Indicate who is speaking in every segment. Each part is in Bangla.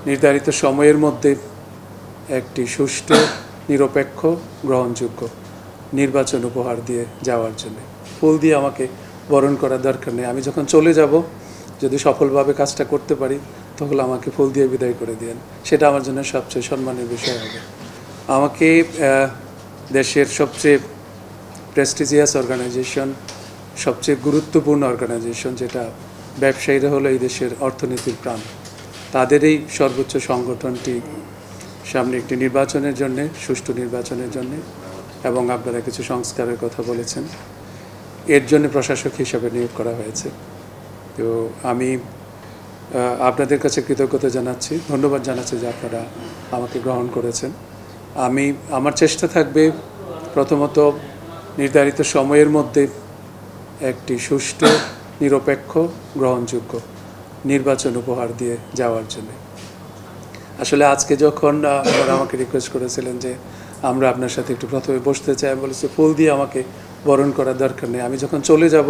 Speaker 1: নির্ধারিত সময়ের মধ্যে একটি সুষ্ঠু, নিরপেক্ষ, গ্রহণযোগ্য নির্বাচন উপহার দিয়ে যাওয়ার জন্য। ফুল দিয়ে আমাকে বরণ করার দরকার নেই। আমি যখন চলে যাব, যদি সফলভাবে কাজটা করতে পারি, তখন আমাকে ফুল দিয়ে বিদায় করে দিয়েন। সেটা আমার জন্য সবচেয়ে সম্মানের বিষয় হবে। আমাকে দেশের সবচেয়ে প্রেস্টিজিয়াস অর্গানাইজেশন, সবচেয়ে গুরুত্বপূর্ণ অর্গানাইজেশন, যেটা ব্যবসায়ীরা হলো এই দেশের অর্থনীতির প্রাণ, তাদের এই সর্বোচ্চ সংগঠনটি সামনে একটি নির্বাচনের জন্য, সুষ্ঠু নির্বাচনের জন্য, এবং আপনারা কিছু সংস্কারের কথা বলেছেন, এর জন্য প্রশাসক হিসাবে নিয়োগ করা হয়েছে। তো আমি আপনাদের কাছে কৃতজ্ঞতা জানাচ্ছি, ধন্যবাদ জানাচ্ছি যে আপনারা আমাকে গ্রহণ করেছেন। আমার চেষ্টা থাকবে প্রথমত নির্ধারিত সময়ের মধ্যে একটি সুষ্ঠু, নিরপেক্ষ, গ্রহণযোগ্য নির্বাচন উপহার দিয়ে যাওয়ার জন্য। আসলে আজকে যখন আপনারা আমাকে রিকোয়েস্ট করেছিলেন যে আমরা আপনার সাথে একটু প্রথমে বসতে চাই, আমি বলেছি ফুল দিয়ে আমাকে বরণ করার দরকার নেই। আমি যখন চলে যাব,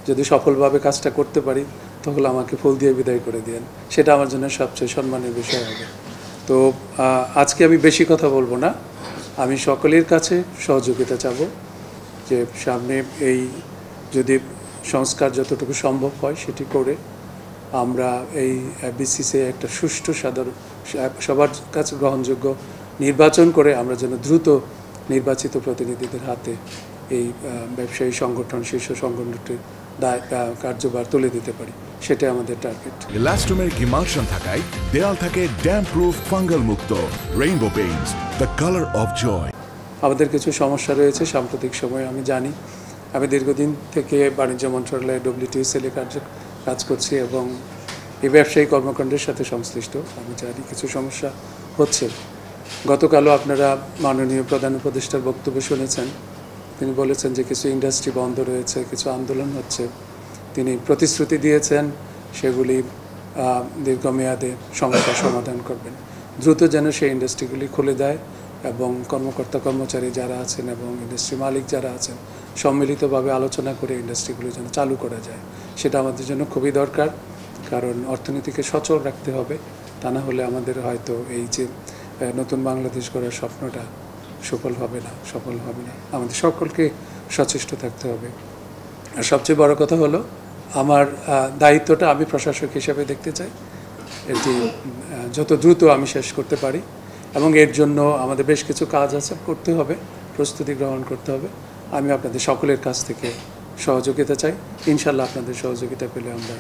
Speaker 1: যদি সফলভাবে কাজটা করতে পারি, তখন আমাকে ফুল দিয়ে বিদায় করে দিয়েন। সেটা আমার জন্য সবচেয়ে সম্মানের বিষয় হবে। তো আজকে আমি বেশি কথা বলবো না। আমি সকলের কাছে সহযোগিতা চাব যে সামনে এই যদি সংস্কার যতটুকু সম্ভব হয় সেটি করে আমরা এই বিসিসি একটা সুষ্ঠু সবার কাছে গ্রহণযোগ্য নির্বাচন করে আমরা যেন দ্রুত নির্বাচিত প্রতিনিধিদের হাতে এই ব্যবসায়ী সংগঠন, শীর্ষ সংগঠনটির কার্যভার তুলে দিতে পারি, সেটাই আমাদের টার্গেট।
Speaker 2: ইলাস্টোমেরিক ইমালশন থাকায় দেয়াল থাকে ড্যাম্প প্রুফ, ফাঙ্গাল মুক্ত। Rainbow Paints, the colour of joy.
Speaker 1: আমাদের কিছু সমস্যা রয়েছে সাম্প্রতিক সময়ে, আমি জানি। আমি দীর্ঘদিন থেকে বাণিজ্য মন্ত্রণালয়ে WTO সেলে কাজ করছি এবং এই ব্যবসায়ী কর্মকাণ্ডের সাথে সংশ্লিষ্ট। আমি জানি কিছু সমস্যা হচ্ছে। গতকালও আপনারা মাননীয় প্রধান উপদেষ্টার বক্তব্য শুনেছেন। তিনি বলেছেন যে কিছু ইন্ডাস্ট্রি বন্ধ রয়েছে, কিছু আন্দোলন হচ্ছে। তিনি প্রতিশ্রুতি দিয়েছেন সেগুলি দীর্ঘমেয়াদে সমস্যার সমাধান করবেন। দ্রুত যেন সেই ইন্ডাস্ট্রিগুলি খুলে দেয় এবং কর্মকর্তা কর্মচারী যারা আছেন এবং ইন্ডাস্ট্রি মালিক যারা আছেন সম্মিলিতভাবে আলোচনা করে ইন্ডাস্ট্রিগুলো যেন চালু করা যায়, সেটা আমাদের জন্য খুবই দরকার। কারণ অর্থনীতিকে সচল রাখতে হবে, তা না হলে আমাদের হয়তো এই যে নতুন বাংলাদেশ গড়ার স্বপ্নটা সফল হবে না। আমাদের সকলকে সচেষ্ট থাকতে হবে। আর সবচেয়ে বড় কথা হলো, আমার দায়িত্বটা আমি প্রশাসক হিসেবে দেখতে চাই এটি যত দ্রুত আমি শেষ করতে পারি, এবং এর জন্য আমাদের বেশ কিছু কাজ আছে, করতে হবে, প্রস্তুতি গ্রহণ করতে হবে। আমি আপনাদের সকলের কাছ থেকে সহযোগিতা চাই। ইনশাল্লাহ আপনাদের সহযোগিতা পেলে আমরা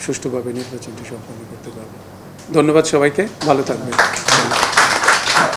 Speaker 1: সুষ্ঠুভাবে নির্বাচনটি সম্পন্ন করতে পারব। ধন্যবাদ সবাইকে, ভালো থাকবেন।